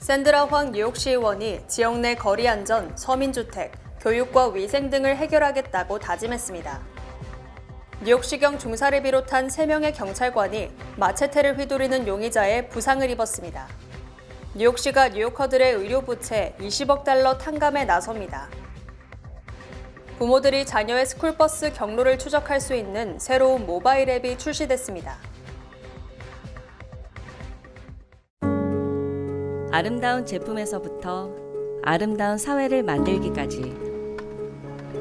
샌드라 황 뉴욕시 의원이 지역 내 거리 안전, 서민주택, 교육과 위생 등을 해결하겠다고 다짐했습니다. 뉴욕시경 중사를 비롯한 3명의 경찰관이 마체테를 휘두르는 용의자의 부상을 입었습니다. 뉴욕시가 뉴요커들의 의료 부채 20억 달러 탕감에 나섭니다. 부모들이 자녀의 스쿨버스 경로를 추적할 수 있는 새로운 모바일 앱이 출시됐습니다. 아름다운 제품에서부터 아름다운 사회를 만들기까지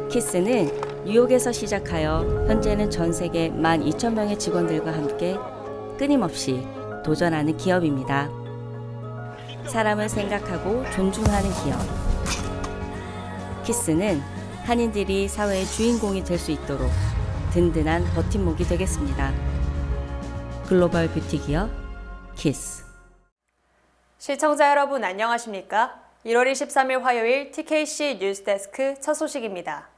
키스는 뉴욕에서 시작하여 현재는 전 세계 12,000명의 직원들과 함께 끊임없이 도전하는 기업입니다. 사람을 생각하고 존중하는 기업. 키스는 한인들이 사회의 주인공이 될 수 있도록 든든한 버팀목이 되겠습니다. 글로벌 뷰티 기업 키스. 시청자 여러분 안녕하십니까? 1월 23일 화요일 TKC 뉴스데스크 첫 소식입니다.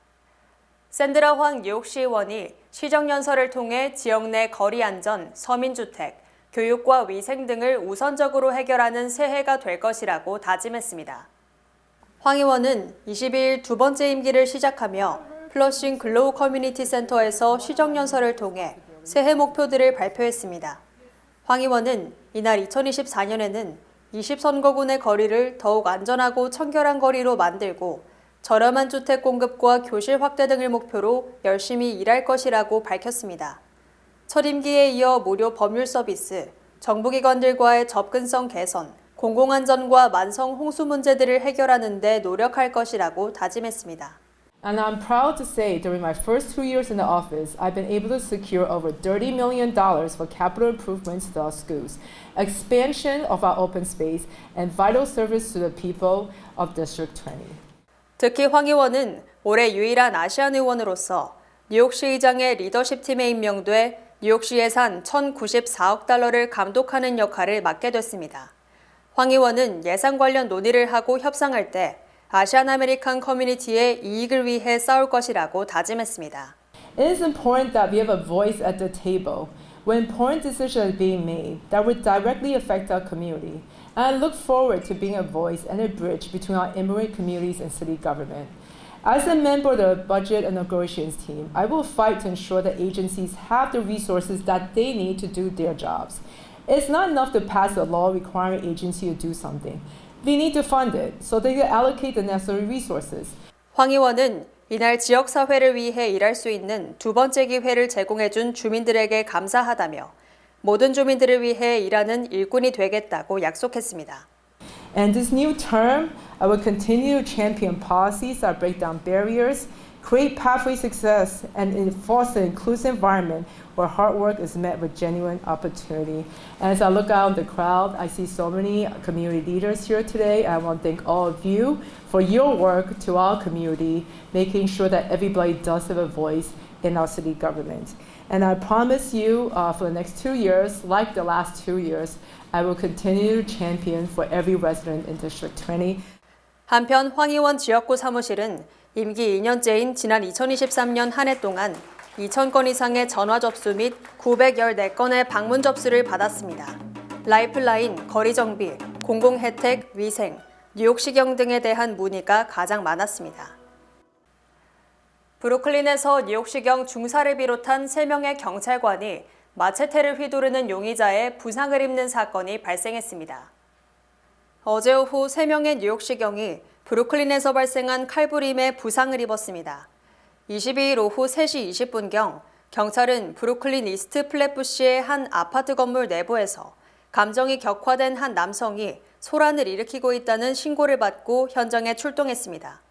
샌드라 황 뉴욕시 의원이 시정연설을 통해 지역 내 거리 안전, 서민주택, 교육과 위생 등을 우선적으로 해결하는 새해가 될 것이라고 다짐했습니다. 황 의원은 22일 두 번째 임기를 시작하며 플러싱 글로우 커뮤니티 센터에서 시정연설을 통해 새해 목표들을 발표했습니다. 황 의원은 이날 2024년에는 20선거군의 거리를 더욱 안전하고 청결한 거리로 만들고 저렴한 주택 공급과 교실 확대 등을 목표로 열심히 일할 것이라고 밝혔습니다. 첫 임기에 이어 무료 법률 서비스, 정부기관들과의 접근성 개선, 공공안전과 만성 홍수 문제들을 해결하는 데 노력할 것이라고 다짐했습니다. And I'm proud to say during my first 2 years in the office, I've been able to secure over $30 million for capital improvements to our schools, expansion of our open space, and vital service to the people of District 20. 특히 황 의원은 올해 유일한 아시안 의원으로서 뉴욕시 의장의 리더십 팀에 임명돼 뉴욕시 예산 1,094억 달러를 감독하는 역할을 맡게 됐습니다. 황 의원은 예산 관련 논의를 하고 협상할 때 아시안 아메리칸 커뮤니티의 이익을 위해 싸울 것이라고 다짐했습니다. It is important that we have a voice at the table when important decisions are being made that would directly affect our community. And I look forward to being a voice and a bridge between our immigrant communities and city government. As a member of the Budget and Negotiations team, I will fight to ensure that agencies have the resources that they need to do their jobs. It's not enough to pass a law requiring agency to do something. We need to fund it so they can allocate the necessary resources. 황 의원은 이날 지역사회를 위해 일할 수 있는 두 번째 기회를 제공해준 주민들에게 감사하다며 모든 주민들을 위해 일하는 일꾼이 되겠다고 약속했습니다. And this new term, I will continue to champion policies that break down barriers, create pathway success, and enforce an inclusive environment where hard work is met with genuine opportunity. And as I look out in the crowd, I see so many community leaders here today. I want to thank all of you for your work to our community, making sure that everybody does have a voice in our city government. And I promise you for the next 2 years, like the last 2 years, I will continue to champion for every resident in District 20. 한편 황 의원 지역구 사무실은 임기 2년째인 지난 2023년 한 해 동안 2,000건 이상의 전화 접수 및 914건의 방문 접수를 받았습니다. 라이플라인, 거리정비, 공공혜택, 위생, 뉴욕시경 등에 대한 문의가 가장 많았습니다. 브루클린에서 뉴욕시경 중사를 비롯한 3명의 경찰관이 마체테를 휘두르는 용의자의 부상을 입는 사건이 발생했습니다. 어제 오후 3명의 뉴욕시경이 브루클린에서 발생한 칼부림에 부상을 입었습니다. 22일 오후 3시 20분경 경찰은 브루클린 이스트 플랫부시의 한 아파트 건물 내부에서 감정이 격화된 한 남성이 소란을 일으키고 있다는 신고를 받고 현장에 출동했습니다.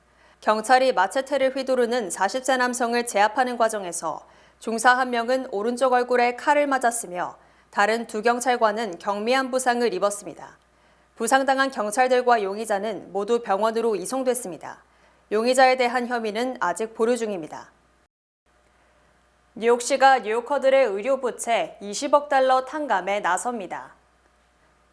경찰이 마체테를 휘두르는 40세 남성을 제압하는 과정에서 중사 1명은 오른쪽 얼굴에 칼을 맞았으며 다른 2 경찰관은 경미한 부상을 입었습니다. 부상당한 경찰들과 용의자는 모두 병원으로 이송됐습니다. 용의자에 대한 혐의는 아직 보류 중입니다. 뉴욕시가 뉴요커들의 의료 부채 20억 달러 탕감에 나섭니다.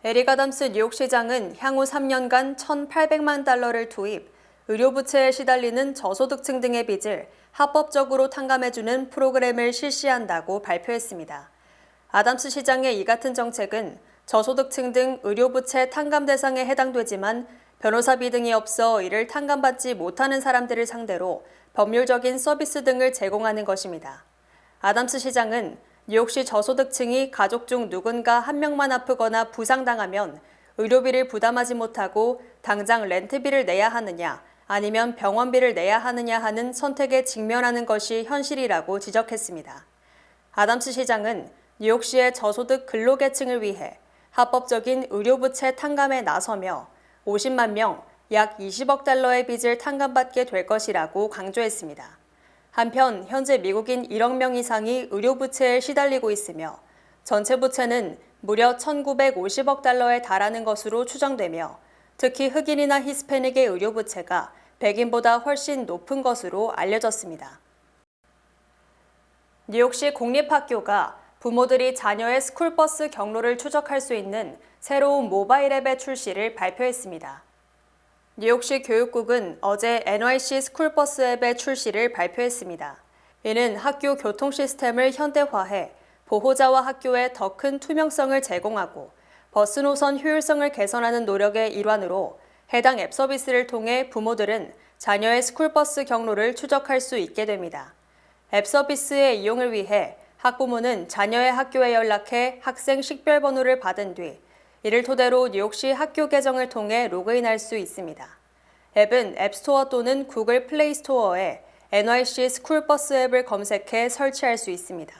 에릭 아담스 뉴욕시장은 향후 3년간 1,800만 달러를 투입, 의료 부채에 시달리는 저소득층 등의 빚을 합법적으로 탕감해주는 프로그램을 실시한다고 발표했습니다. 아담스 시장의 이 같은 정책은 저소득층 등 의료부채 탕감 대상에 해당되지만 변호사비 등이 없어 이를 탕감받지 못하는 사람들을 상대로 법률적인 서비스 등을 제공하는 것입니다. 아담스 시장은 뉴욕시 저소득층이 가족 중 누군가 한 명만 아프거나 부상당하면 의료비를 부담하지 못하고 당장 렌트비를 내야 하느냐 아니면 병원비를 내야 하느냐 하는 선택에 직면하는 것이 현실이라고 지적했습니다. 아담스 시장은 뉴욕시의 저소득 근로계층을 위해 합법적인 의료부채 탕감에 나서며 50만 명, 약 20억 달러의 빚을 탕감받게 될 것이라고 강조했습니다. 한편 현재 미국인 1억 명 이상이 의료부채에 시달리고 있으며 전체 부채는 무려 1,950억 달러에 달하는 것으로 추정되며 특히 흑인이나 히스패닉의 의료부채가 백인보다 훨씬 높은 것으로 알려졌습니다. 뉴욕시 공립학교가 부모들이 자녀의 스쿨버스 경로를 추적할 수 있는 새로운 모바일 앱의 출시를 발표했습니다. 뉴욕시 교육국은 어제 NYC 스쿨버스 앱의 출시를 발표했습니다. 이는 학교 교통 시스템을 현대화해 보호자와 학교에 더 큰 투명성을 제공하고 버스 노선 효율성을 개선하는 노력의 일환으로 해당 앱 서비스를 통해 부모들은 자녀의 스쿨버스 경로를 추적할 수 있게 됩니다. 앱 서비스의 이용을 위해 학부모는 자녀의 학교에 연락해 학생 식별번호를 받은 뒤 이를 토대로 뉴욕시 학교 계정을 통해 로그인할 수 있습니다. 앱은 앱스토어 또는 구글 플레이 스토어에 NYC 스쿨버스 앱을 검색해 설치할 수 있습니다.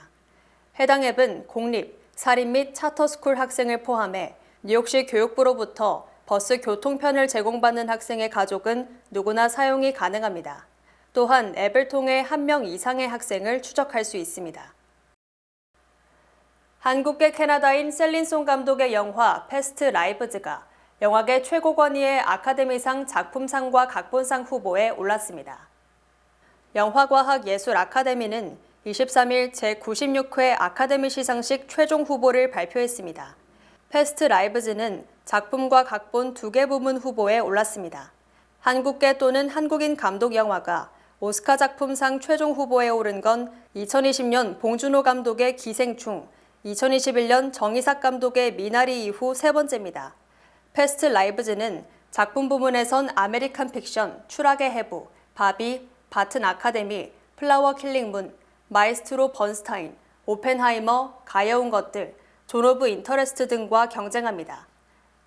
해당 앱은 공립, 사립 및 차터스쿨 학생을 포함해 뉴욕시 교육부로부터 버스 교통편을 제공받는 학생의 가족은 누구나 사용이 가능합니다. 또한 앱을 통해 1명 이상의 학생을 추적할 수 있습니다. 한국계 캐나다인 셀린송 감독의 영화 패스트 라이브즈가 영화계 최고 권위의 아카데미상 작품상과 각본상 후보에 올랐습니다. 영화과학예술 아카데미는 23일 제96회 아카데미 시상식 최종 후보를 발표했습니다. 패스트 라이브즈는 작품과 각본 2개 부문 후보에 올랐습니다. 한국계 또는 한국인 감독 영화가 오스카 작품상 최종 후보에 오른 건 2020년 봉준호 감독의 기생충, 2021년 정이삭 감독의 미나리 이후 3번째입니다. 패스트 라이브즈는 작품 부문에선 아메리칸 픽션, 추락의 해부, 바비, 바튼 아카데미, 플라워 킬링 문, 마이스트로 번스타인, 오펜하이머, 가여운 것들, 존 오브 인터레스트 등과 경쟁합니다.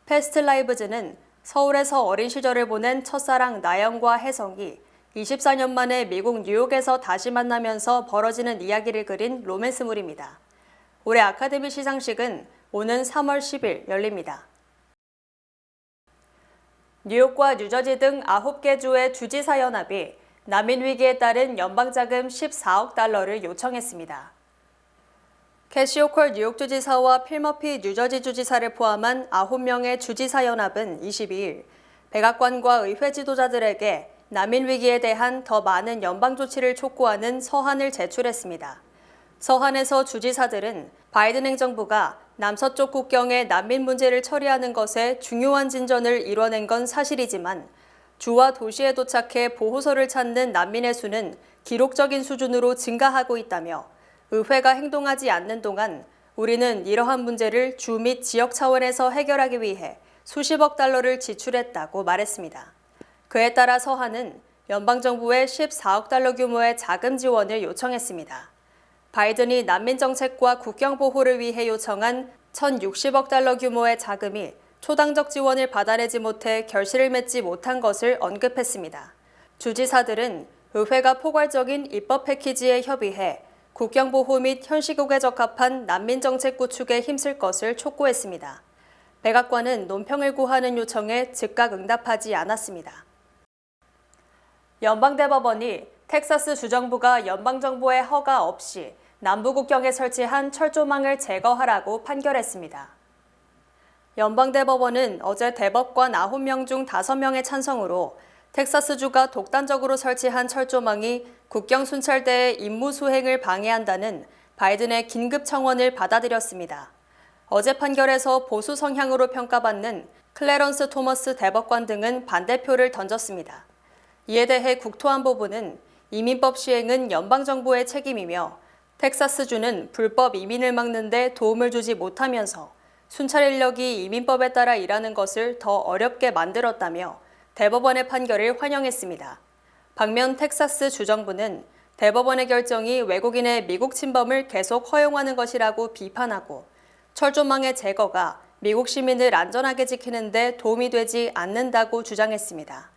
패스트 라이브즈는 서울에서 어린 시절을 보낸 첫사랑 나영과 혜성이 24년 만에 미국 뉴욕에서 다시 만나면서 벌어지는 이야기를 그린 로맨스물입니다. 올해 아카데미 시상식은 오는 3월 10일 열립니다. 뉴욕과 뉴저지 등 9개 주의 주지사 연합이 난민 위기에 따른 연방자금 14억 달러를 요청했습니다. 캐시 호컬 뉴욕주지사와 필머피 뉴저지 주지사를 포함한 9명의 주지사 연합은 22일 백악관과 의회 지도자들에게 난민 위기에 대한 더 많은 연방 조치를 촉구하는 서한을 제출했습니다. 서한에서 주지사들은 바이든 행정부가 남서쪽 국경의 난민 문제를 처리하는 것에 중요한 진전을 이뤄낸 건 사실이지만 주와 도시에 도착해 보호소를 찾는 난민의 수는 기록적인 수준으로 증가하고 있다며 의회가 행동하지 않는 동안 우리는 이러한 문제를 주 및 지역 차원에서 해결하기 위해 수십억 달러를 지출했다고 말했습니다. 그에 따라 서한은 연방정부에 14억 달러 규모의 자금 지원을 요청했습니다. 바이든이 난민 정책과 국경 보호를 위해 요청한 1,060억 달러 규모의 자금이 초당적 지원을 받아내지 못해 결실을 맺지 못한 것을 언급했습니다. 주지사들은 의회가 포괄적인 입법 패키지에 협의해 국경 보호 및 현 시국에 적합한 난민 정책 구축에 힘쓸 것을 촉구했습니다. 백악관은 논평을 구하는 요청에 즉각 응답하지 않았습니다. 연방대법원이 텍사스 주정부가 연방정부의 허가 없이 남부국경에 설치한 철조망을 제거하라고 판결했습니다. 연방대법원은 어제 대법관 9명 중 5명의 찬성으로 텍사스주가 독단적으로 설치한 철조망이 국경 순찰대의 임무 수행을 방해한다는 바이든의 긴급 청원을 받아들였습니다. 어제 판결에서 보수 성향으로 평가받는 클래런스 토머스 대법관 등은 반대표를 던졌습니다. 이에 대해 국토안보부는 이민법 시행은 연방정부의 책임이며 텍사스주는 불법 이민을 막는 데 도움을 주지 못하면서 순찰 인력이 이민법에 따라 일하는 것을 더 어렵게 만들었다며 대법원의 판결을 환영했습니다. 반면 텍사스 주정부는 대법원의 결정이 외국인의 미국 침범을 계속 허용하는 것이라고 비판하고 철조망의 제거가 미국 시민을 안전하게 지키는 데 도움이 되지 않는다고 주장했습니다.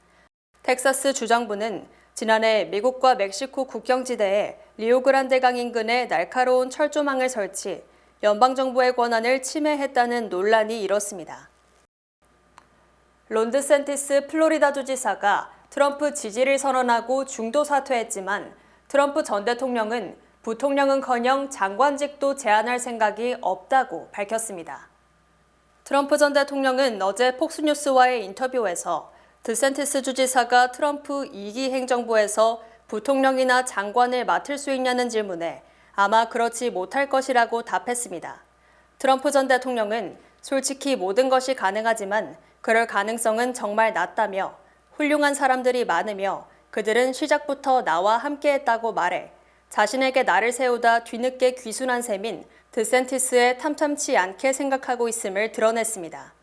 텍사스 주정부는 지난해 미국과 멕시코 국경지대에 리오그란데 강 인근에 날카로운 철조망을 설치, 연방정부의 권한을 침해했다는 논란이 일었습니다. 론 드샌티스 플로리다 주지사가 트럼프 지지를 선언하고 중도 사퇴했지만 트럼프 전 대통령은 부통령은커녕 장관직도 제안할 생각이 없다고 밝혔습니다. 트럼프 전 대통령은 어제 폭스뉴스와의 인터뷰에서 드샌티스 주지사가 트럼프 2기 행정부에서 부통령이나 장관을 맡을 수 있냐는 질문에 아마 그렇지 못할 것이라고 답했습니다. 트럼프 전 대통령은 솔직히 모든 것이 가능하지만 그럴 가능성은 정말 낮다며 훌륭한 사람들이 많으며 그들은 시작부터 나와 함께했다고 말해 자신에게 날을 세우다 뒤늦게 귀순한 셈인 드샌티스에 탐탐치 않게 생각하고 있음을 드러냈습니다.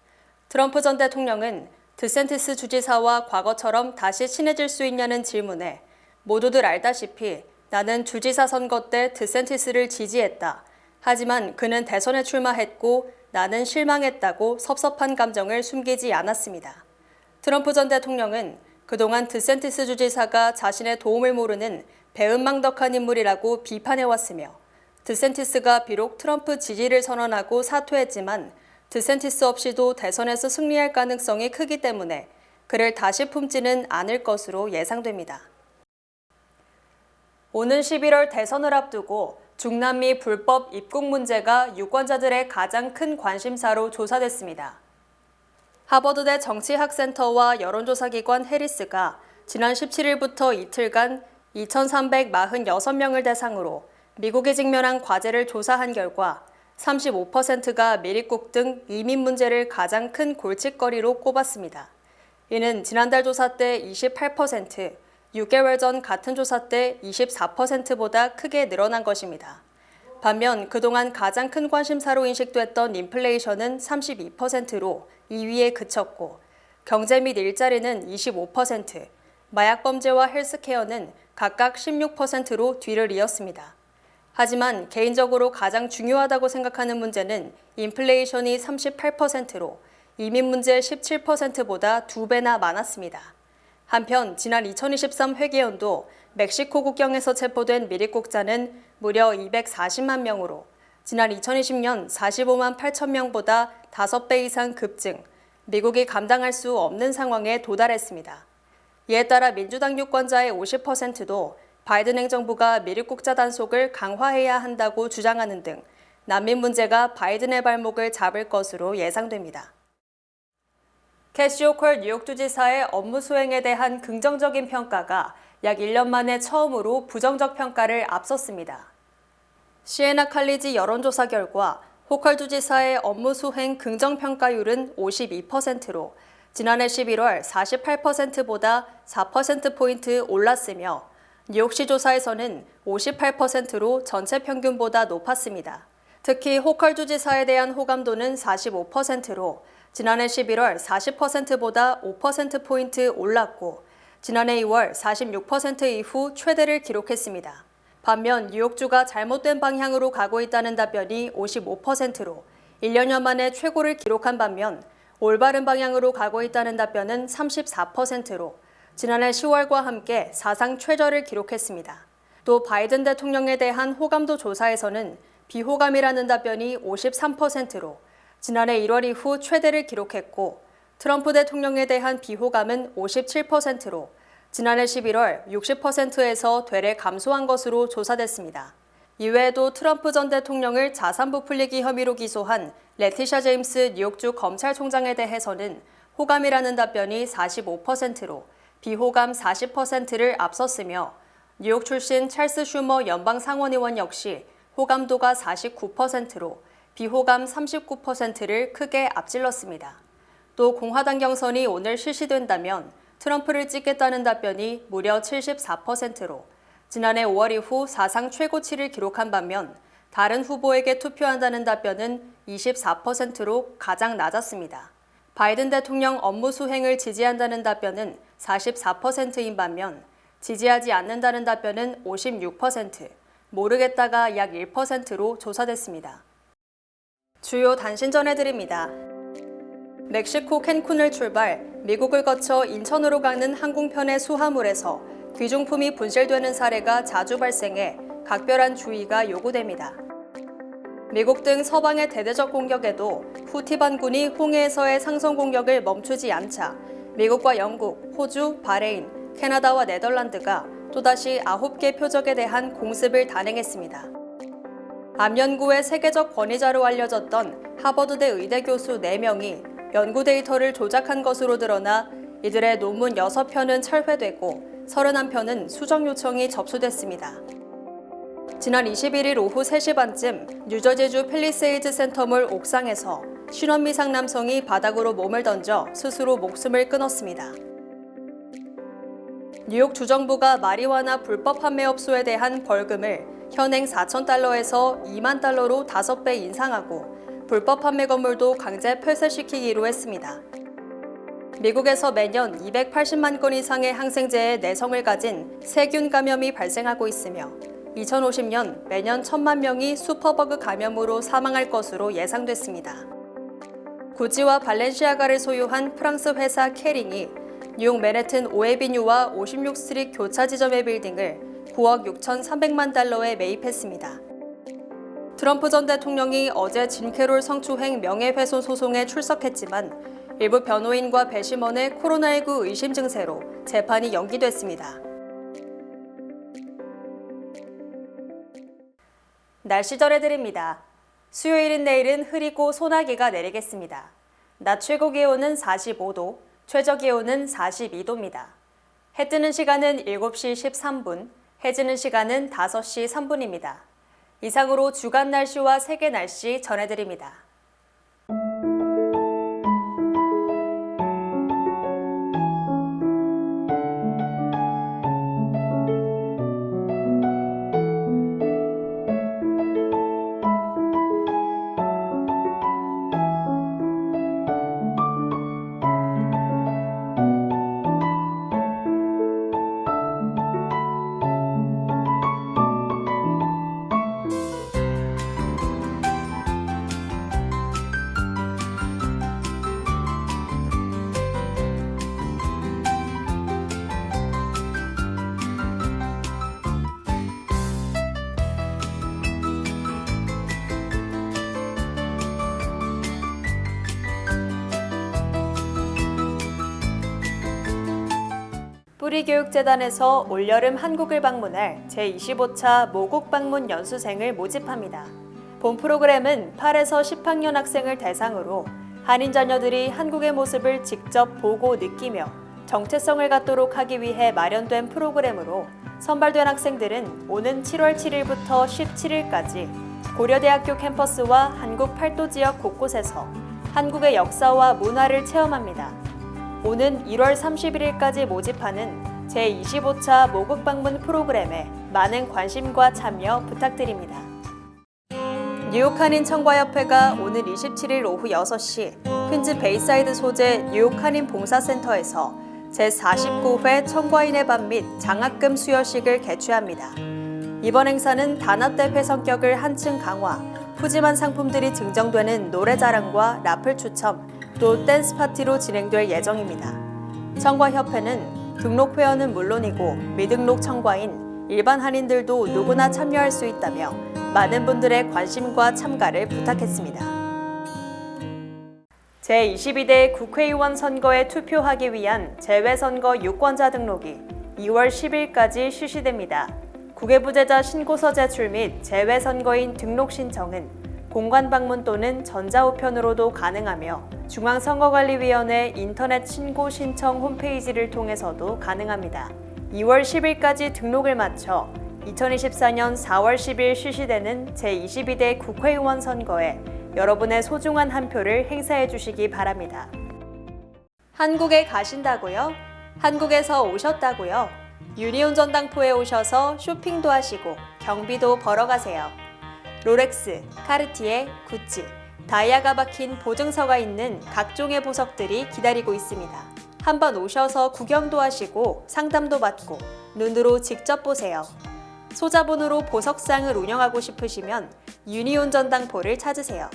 트럼프 전 대통령은 드샌티스 주지사와 과거처럼 다시 친해질 수 있냐는 질문에 모두들 알다시피 나는 주지사 선거 때 드샌티스를 지지했다. 하지만 그는 대선에 출마했고 나는 실망했다고 섭섭한 감정을 숨기지 않았습니다. 트럼프 전 대통령은 그동안 드샌티스 주지사가 자신의 도움을 모르는 배은망덕한 인물이라고 비판해왔으며 드샌티스가 비록 트럼프 지지를 선언하고 사퇴했지만 드샌티스 없이도 대선에서 승리할 가능성이 크기 때문에 그를 다시 품지는 않을 것으로 예상됩니다. 오는 11월 대선을 앞두고 중남미 불법 입국 문제가 유권자들의 가장 큰 관심사로 조사됐습니다. 하버드대 정치학센터와 여론조사기관 해리스가 지난 17일부터 이틀간 2,346명을 대상으로 미국이 직면한 과제를 조사한 결과 35%가 미입국 등 이민 문제를 가장 큰 골칫거리로 꼽았습니다. 이는 지난달 조사 때 28%, 6개월 전 같은 조사 때 24%보다 크게 늘어난 것입니다. 반면 그동안 가장 큰 관심사로 인식됐던 인플레이션은 32%로 2위에 그쳤고 경제 및 일자리는 25%, 마약 범죄와 헬스케어는 각각 16%로 뒤를 이었습니다. 하지만 개인적으로 가장 중요하다고 생각하는 문제는 인플레이션이 38%로 이민 문제 17%보다 2배나 많았습니다. 한편 지난 2023 회계연도 멕시코 국경에서 체포된 미입국자는 무려 240만 명으로 지난 2020년 45만 8천 명보다 5배 이상 급증, 미국이 감당할 수 없는 상황에 도달했습니다. 이에 따라 민주당 유권자의 50%도 바이든 행정부가 미입국자 단속을 강화해야 한다고 주장하는 등 난민 문제가 바이든의 발목을 잡을 것으로 예상됩니다. 캐시 호컬 뉴욕주지사의 업무 수행에 대한 긍정적인 평가가 약 1년 만에 처음으로 부정적 평가를 앞섰습니다. 시에나 칼리지 여론조사 결과 호컬 주지사의 업무 수행 긍정평가율은 52%로 지난해 11월 48%보다 4%포인트 올랐으며 뉴욕시 조사에서는 58%로 전체 평균보다 높았습니다. 특히 호컬 주지사에 대한 호감도는 45%로 지난해 11월 40%보다 5%포인트 올랐고 지난해 2월 46% 이후 최대를 기록했습니다. 반면 뉴욕주가 잘못된 방향으로 가고 있다는 답변이 55%로 1년여 만에 최고를 기록한 반면 올바른 방향으로 가고 있다는 답변은 34%로 지난해 10월과 함께 사상 최저를 기록했습니다. 또 바이든 대통령에 대한 호감도 조사에서는 비호감이라는 답변이 53%로 지난해 1월 이후 최대를 기록했고 트럼프 대통령에 대한 비호감은 57%로 지난해 11월 60%에서 되레 감소한 것으로 조사됐습니다. 이외에도 트럼프 전 대통령을 자산 부풀리기 혐의로 기소한 레티샤 제임스 뉴욕주 검찰총장에 대해서는 호감이라는 답변이 45%로 비호감 40%를 앞섰으며 뉴욕 출신 찰스 슈머 연방 상원의원 역시 호감도가 49%로 비호감 39%를 크게 앞질렀습니다. 또 공화당 경선이 오늘 실시된다면 트럼프를 찍겠다는 답변이 무려 74%로 지난해 5월 이후 사상 최고치를 기록한 반면 다른 후보에게 투표한다는 답변은 24%로 가장 낮았습니다. 바이든 대통령 업무 수행을 지지한다는 답변은 44%인 반면 지지하지 않는다는 답변은 56%, 모르겠다가 약 1%로 조사됐습니다. 주요 단신 전해드립니다. 멕시코 캔쿤을 출발, 미국을 거쳐 인천으로 가는 항공편의 수화물에서 귀중품이 분실되는 사례가 자주 발생해 각별한 주의가 요구됩니다. 미국 등 서방의 대대적 공격에도 후티 반군이 홍해에서의 상선 공격을 멈추지 않자 미국과 영국, 호주, 바레인, 캐나다와 네덜란드가 또다시 9개 표적에 대한 공습을 단행했습니다. 암연구의 세계적 권위자로 알려졌던 하버드대 의대 교수 4명이 연구 데이터를 조작한 것으로 드러나 이들의 논문 6편은 철회되고 31편은 수정 요청이 접수됐습니다. 지난 21일 오후 3시 반쯤 뉴저지주 팰리세이드 센터몰 옥상에서 신원미상 남성이 바닥으로 몸을 던져 스스로 목숨을 끊었습니다. 뉴욕 주정부가 마리화나 불법 판매업소에 대한 벌금을 현행 4,000달러에서 2만 달러로 5배 인상하고 불법 판매 건물도 강제 폐쇄시키기로 했습니다. 미국에서 매년 280만 건 이상의 항생제에 내성을 가진 세균 감염이 발생하고 있으며 2050년 매년 1,000만 명이 슈퍼버그 감염으로 사망할 것으로 예상됐습니다. 구찌와 발렌시아가를 소유한 프랑스 회사 캐링이 뉴욕 맨해튼 오에비뉴와 56스트리트 교차 지점의 빌딩을 9억 6,300만 달러에 매입했습니다. 트럼프 전 대통령이 어제 짐 캐롤 성추행 명예훼손 소송에 출석했지만 일부 변호인과 배심원의 코로나19 의심 증세로 재판이 연기됐습니다. 날씨 전해드립니다. 수요일인 내일은 흐리고 소나기가 내리겠습니다. 낮 최고 기온은 45도, 최저 기온은 42도입니다. 해 뜨는 시간은 7시 13분, 해 지는 시간은 5시 3분입니다. 이상으로 주간 날씨와 세계 날씨 전해드립니다. 뿌리교육재단에서 올여름 한국을 방문할 제25차 모국 방문 연수생을 모집합니다. 본 프로그램은 8에서 10학년 학생을 대상으로 한인 자녀들이 한국의 모습을 직접 보고 느끼며 정체성을 갖도록 하기 위해 마련된 프로그램으로 선발된 학생들은 오는 7월 7일부터 17일까지 고려대학교 캠퍼스와 한국 팔도 지역 곳곳에서 한국의 역사와 문화를 체험합니다. 오는 1월 31일까지 모집하는 제25차 모국 방문 프로그램에 많은 관심과 참여 부탁드립니다. 뉴욕 한인 청과협회가 오늘 27일 오후 6시 퀸즈 베이사이드 소재 뉴욕 한인 봉사센터에서 제49회 청과인의 밤 및 장학금 수여식을 개최합니다. 이번 행사는 단합대회 성격을 한층 강화, 푸짐한 상품들이 증정되는 노래자랑과 라플 추첨, 또 댄스 파티로 진행될 예정입니다. 청과협회는 등록 회원은 물론이고 미등록 청과인, 일반 한인들도 누구나 참여할 수 있다며 많은 분들의 관심과 참가를 부탁했습니다. 제22대 국회의원 선거에 투표하기 위한 재외선거 유권자 등록이 2월 10일까지 실시됩니다. 국외부재자 신고서 제출 및 재외선거인 등록 신청은 공관 방문 또는 전자우편으로도 가능하며 중앙선거관리위원회 인터넷 신고 신청 홈페이지를 통해서도 가능합니다. 2월 10일까지 등록을 마쳐 2024년 4월 10일 실시되는 제22대 국회의원 선거에 여러분의 소중한 한 표를 행사해 주시기 바랍니다. 한국에 가신다고요? 한국에서 오셨다고요? 유니온 전당포에 오셔서 쇼핑도 하시고 경비도 벌어 가세요. 롤렉스, 카르티에, 구찌, 다이아가 박힌 보증서가 있는 각종의 보석들이 기다리고 있습니다. 한번 오셔서 구경도 하시고 상담도 받고 눈으로 직접 보세요. 소자본으로 보석상을 운영하고 싶으시면 유니온 전당포를 찾으세요.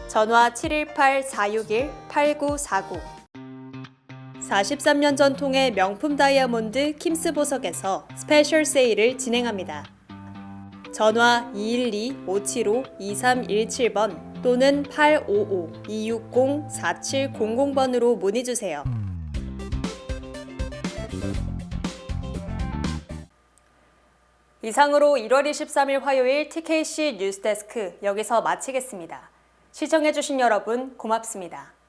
전화 718-461-8949. 43년 전통의 명품 다이아몬드 킴스 보석에서 스페셜 세일을 진행합니다. 전화 212-575-2317번 또는 855-260-4700번으로 문의주세요. 이상으로 1월 23일 화요일 TKC 뉴스데스크 여기서 마치겠습니다. 시청해주신 여러분 고맙습니다.